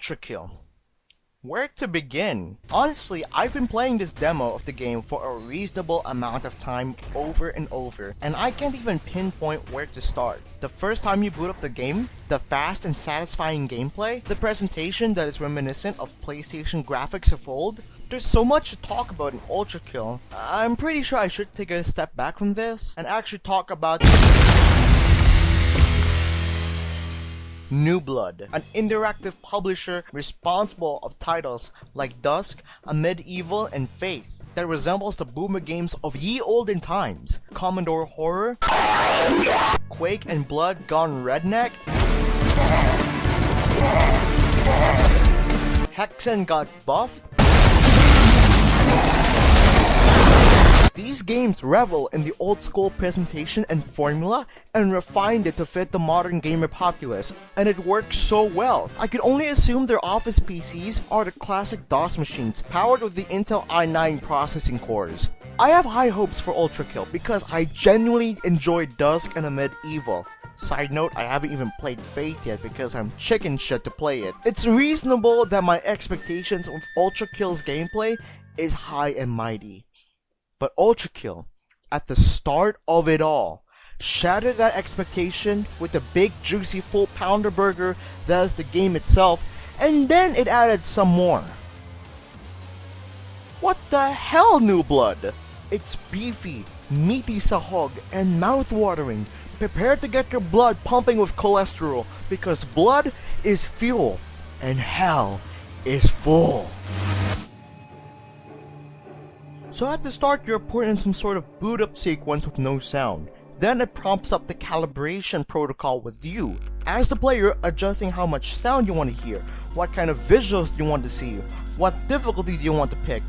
ULTRAKILL. Where to begin? Honestly, I've been playing this demo of the game for a reasonable amount of time over and over, and I can't even pinpoint where to start. The first time you boot up the game, the fast and satisfying gameplay, the presentation that is reminiscent of PlayStation graphics of old. There's so much to talk about in ULTRAKILL. I'm pretty sure I should take a step back from this and actually talk about New Blood, an interactive publisher responsible of titles like Dusk, Amid Evil, and Faith that resembles the boomer games of ye olden times. Commodore Horror, Quake and Blood Gone Redneck, Hexen Got Buffed. These games revel in the old school presentation and formula and refined it to fit the modern gamer populace, and it works so well. I could only assume their office PCs are the classic DOS machines powered with the Intel i9 processing cores. I have high hopes for ULTRAKILL because I genuinely enjoyed Dusk and Amid Evil. Side note, I haven't even played Faith yet because I'm chicken shit to play it. It's reasonable that my expectations of ULTRAKILL's gameplay is high and mighty. But ULTRAKILL, at the start of it all, shattered that expectation with the big juicy full pounder burger that is the game itself, and then it added some more. What the hell, New Blood? It's beefy, meaty sahog, and mouth-watering. Prepare to get your blood pumping with cholesterol, because blood is fuel, and hell is full. So at the start, you're put in some sort of boot up sequence with no sound. Then it prompts up the calibration protocol with you, as the player, adjusting how much sound you want to hear, what kind of visuals you want to see, what difficulty do you want to pick.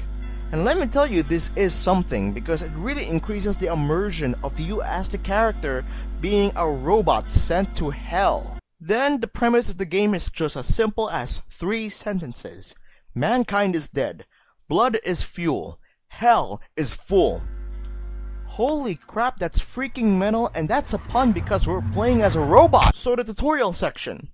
And let me tell you, this is something, because it really increases the immersion of you as the character being a robot sent to hell. Then the premise of the game is just as simple as 3 sentences. Mankind is dead. Blood is fuel. Hell is full. Holy crap, that's freaking metal, and that's a pun because we're playing as a robot. So the tutorial section.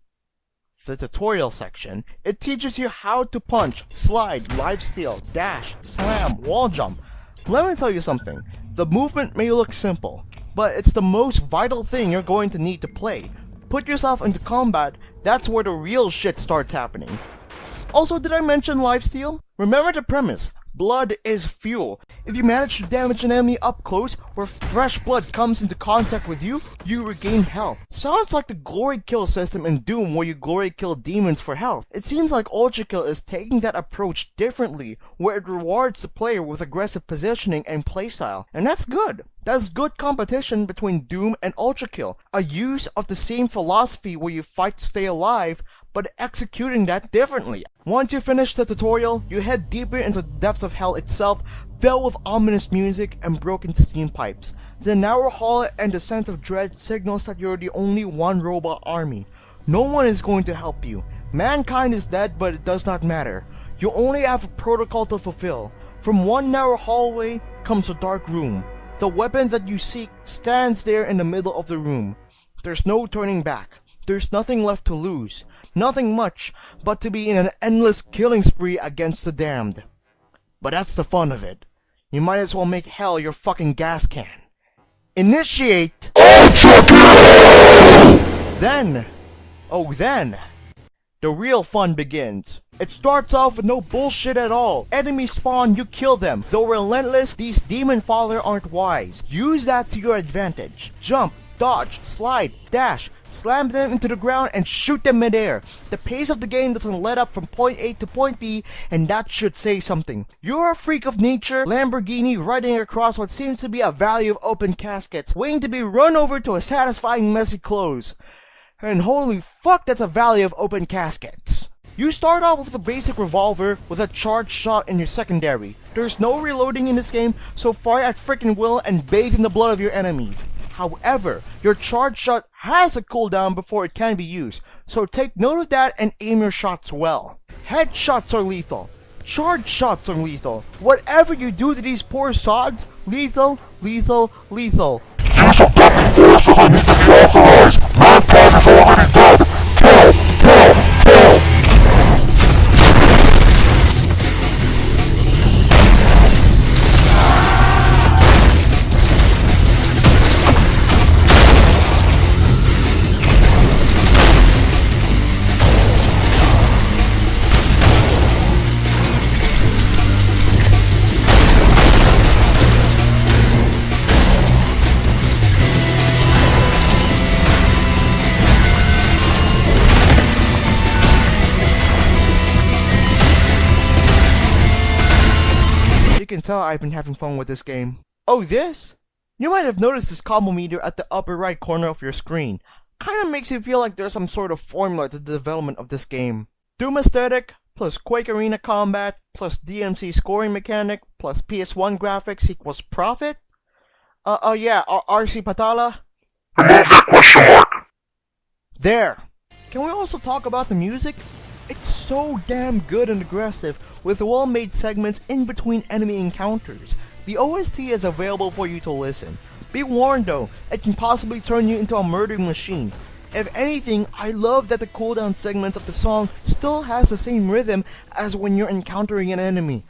It teaches you how to punch, slide, lifesteal, dash, slam, wall jump. Let me tell you something. The movement may look simple, but it's the most vital thing you're going to need to play. Put yourself into combat, that's where the real shit starts happening. Also, did I mention lifesteal? Remember the premise. Blood is fuel. If you manage to damage an enemy up close, where fresh blood comes into contact with you, you regain health. Sounds like the glory kill system in Doom where you glory kill demons for health. It seems like ULTRAKILL is taking that approach differently, where it rewards the player with aggressive positioning and playstyle. And that's good. That's good competition between Doom and ULTRAKILL. A use of the same philosophy where you fight to stay alive, but executing that differently. Once you finish the tutorial, you head deeper into the depths of hell itself, filled with ominous music and broken steam pipes. The narrow hall and the sense of dread signals that you're the only one robot army. No one is going to help you. Mankind is dead, but it does not matter. You only have a protocol to fulfill. From one narrow hallway comes a dark room. The weapon that you seek stands there in the middle of the room. There's no turning back. There's nothing left to lose. Nothing much, but to be in an endless killing spree against the damned. But that's the fun of it. You might as well make hell your fucking gas can. Initiate Then, the real fun begins. It starts off with no bullshit at all. Enemies spawn, you kill them. Though relentless, these demon fodder aren't wise. Use that to your advantage. Jump, dodge, slide, dash, slam them into the ground and shoot them midair. The pace of the game doesn't let up from point A to point B, and that should say something. You're a freak of nature, Lamborghini riding across what seems to be a valley of open caskets, waiting to be run over to a satisfying messy close. And holy fuck, that's a valley of open caskets. You start off with a basic revolver with a charged shot in your secondary. There's no reloading in this game, so fire at frickin' will and bathe in the blood of your enemies. However, your charged shot has a cooldown before it can be used, so take note of that and aim your shots well. Headshots are lethal. Charged shots are lethal. Whatever you do to these poor sods, lethal, lethal, lethal. Use of deadly force doesn't need to be authorized. Mankind is already dead. Kill, kill, kill. tell I've been having fun with this game. Oh, this? You might have noticed this combo meter at the upper right corner of your screen. Kinda makes you feel like there's some sort of formula to the development of this game. Doom aesthetic, plus Quake Arena combat, plus DMC scoring mechanic, plus PS1 graphics equals profit? Yeah, RC Patala? Remove that question mark. There! Can we also talk about the music? It's so damn good and aggressive, with well-made segments in between enemy encounters. The OST is available for you to listen. Be warned though, it can possibly turn you into a murdering machine. If anything, I love that the cooldown segments of the song still has the same rhythm as when you're encountering an enemy.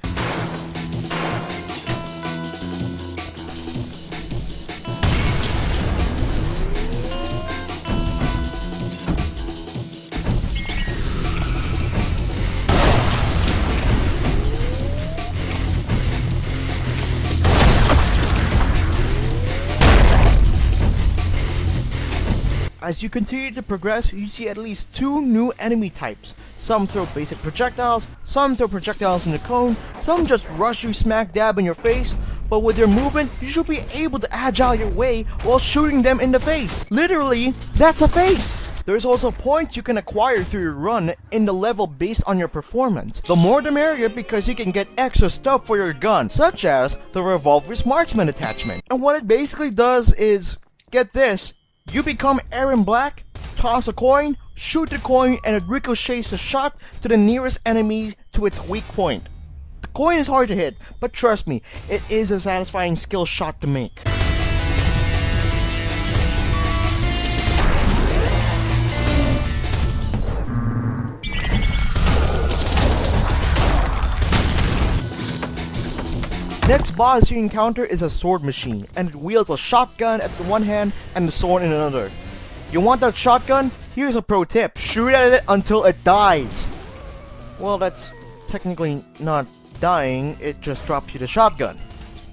As you continue to progress, you see at least 2 new enemy types. Some throw basic projectiles, some throw projectiles in the cone, some just rush you smack dab in your face, but with your movement, you should be able to agile your way while shooting them in the face. Literally, that's a face! There's also points you can acquire through your run in the level based on your performance. The more the merrier because you can get extra stuff for your gun, such as the revolver's marksman attachment. And what it basically does is, get this, you become Aaron Black, toss a coin, shoot the coin, and it ricochets a shot to the nearest enemy to its weak point. The coin is hard to hit, but trust me, it is a satisfying skill shot to make. Next boss you encounter is a sword machine, and it wields a shotgun at the one hand and the sword in another. You want that shotgun? Here's a pro tip. Shoot at it until it dies. Well, that's technically not dying, it just drops you the shotgun.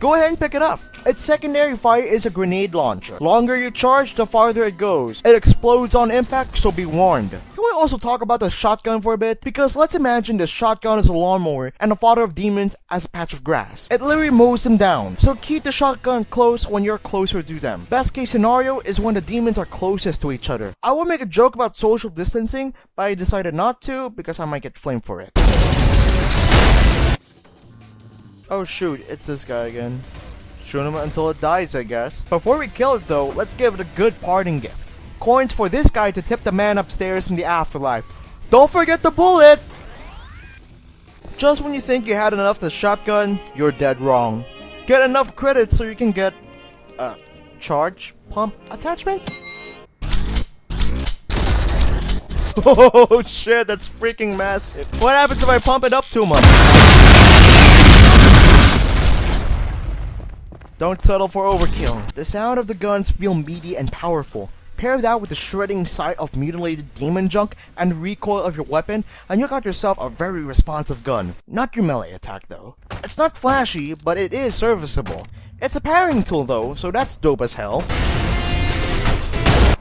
Go ahead and pick it up. Its secondary fire is a grenade launcher. Longer you charge, the farther it goes. It explodes on impact, so be warned. Can we also talk about the shotgun for a bit? Because let's imagine the shotgun is a lawnmower and the fodder of demons as a patch of grass. It literally mows them down, so keep the shotgun close when you're closer to them. Best case scenario is when the demons are closest to each other. I would make a joke about social distancing, but I decided not to because I might get flamed for it. Oh shoot, it's this guy again. Shoot him until it dies, I guess. Before we kill it though, let's give it a good parting gift. Coins for this guy to tip the man upstairs in the afterlife. Don't forget the bullet! Just when you think you had enough of the shotgun, you're dead wrong. Get enough credits so you can get a charge pump attachment? Oh shit, that's freaking massive. What happens if I pump it up too much? Don't settle for overkill. The sound of the guns feel meaty and powerful. Pair that with the shredding sight of mutilated demon junk and the recoil of your weapon, and you got yourself a very responsive gun. Not your melee attack though. It's not flashy, but it is serviceable. It's a parrying tool though, so that's dope as hell.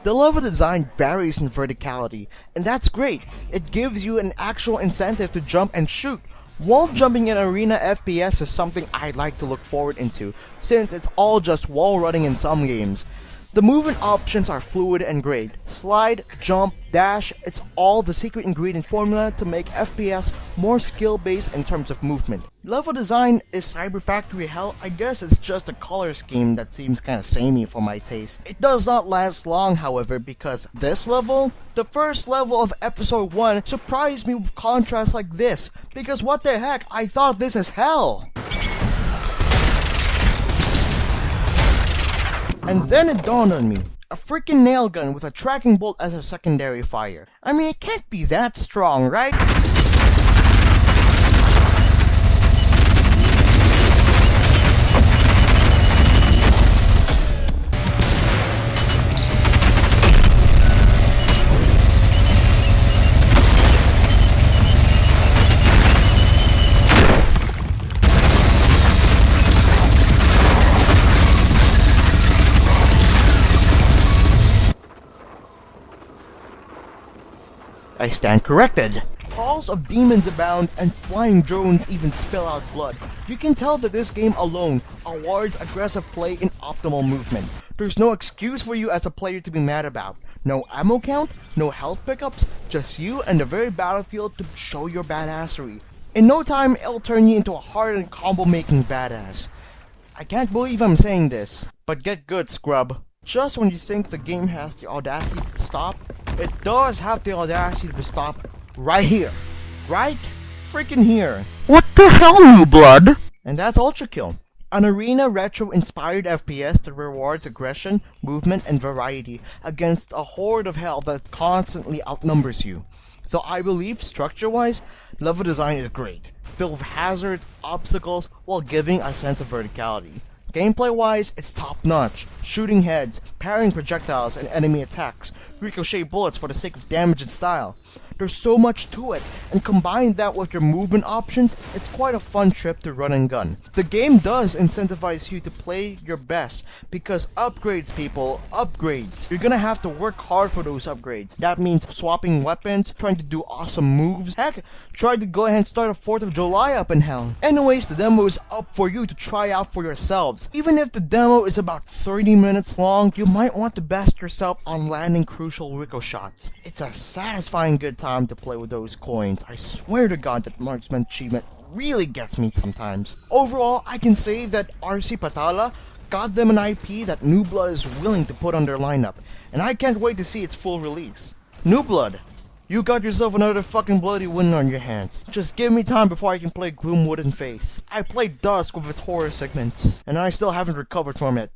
The level design varies in verticality, and that's great. It gives you an actual incentive to jump and shoot. Wall jumping in arena FPS is something I like to look forward into, since it's all just wall running in some games. The movement options are fluid and great. Slide, jump, dash, it's all the secret ingredient formula to make FPS more skill-based in terms of movement. Level design is Cyber Factory hell. I guess it's just a color scheme that seems kinda samey for my taste. It does not last long, however, because this level, the first level of episode 1, surprised me with contrasts like this. Because what the heck, I thought this is hell! And then it dawned on me. A freaking nail gun with a tracking bolt as a secondary fire. I mean, it can't be that strong, right? I stand corrected. Halls of demons abound and flying drones even spill out blood. You can tell that this game alone awards aggressive play and optimal movement. There's no excuse for you as a player to be mad about. No ammo count, no health pickups, just you and the very battlefield to show your badassery. In no time, it'll turn you into a hardened combo-making badass. I can't believe I'm saying this, but get good, scrub. Just when you think the game has the audacity to stop, it does have the audacity to stop right here. Right freaking here. What the hell, new blood? And that's ULTRAKILL. An arena retro-inspired FPS that rewards aggression, movement, and variety against a horde of hell that constantly outnumbers you. Though I believe, structure-wise, level design is great, filled with hazards, obstacles, while giving a sense of verticality. Gameplay-wise, it's top-notch, shooting heads, parrying projectiles and enemy attacks, ricochet bullets for the sake of damage and style. There's so much to it, and combine that with your movement options, it's quite a fun trip to run and gun. The game does incentivize you to play your best, because upgrades, people, upgrades. You're gonna have to work hard for those upgrades. That means swapping weapons, trying to do awesome moves, heck, try to go ahead and start a 4th of July up in hell. Anyways, the demo is up for you to try out for yourselves. Even if the demo is about 30 minutes long, you might want to best yourself on landing crucial ricochets. It's a satisfying good time to play with those coins. I swear to God that marksman achievement really gets me sometimes. Overall, I can say that RC Patala got them an IP that New Blood is willing to put on their lineup, and I can't wait to see its full release. New Blood, you got yourself another fucking bloody win on your hands. Just give me time before I can play Gloomwood and Faith. I played Dusk with its horror segments, and I still haven't recovered from it.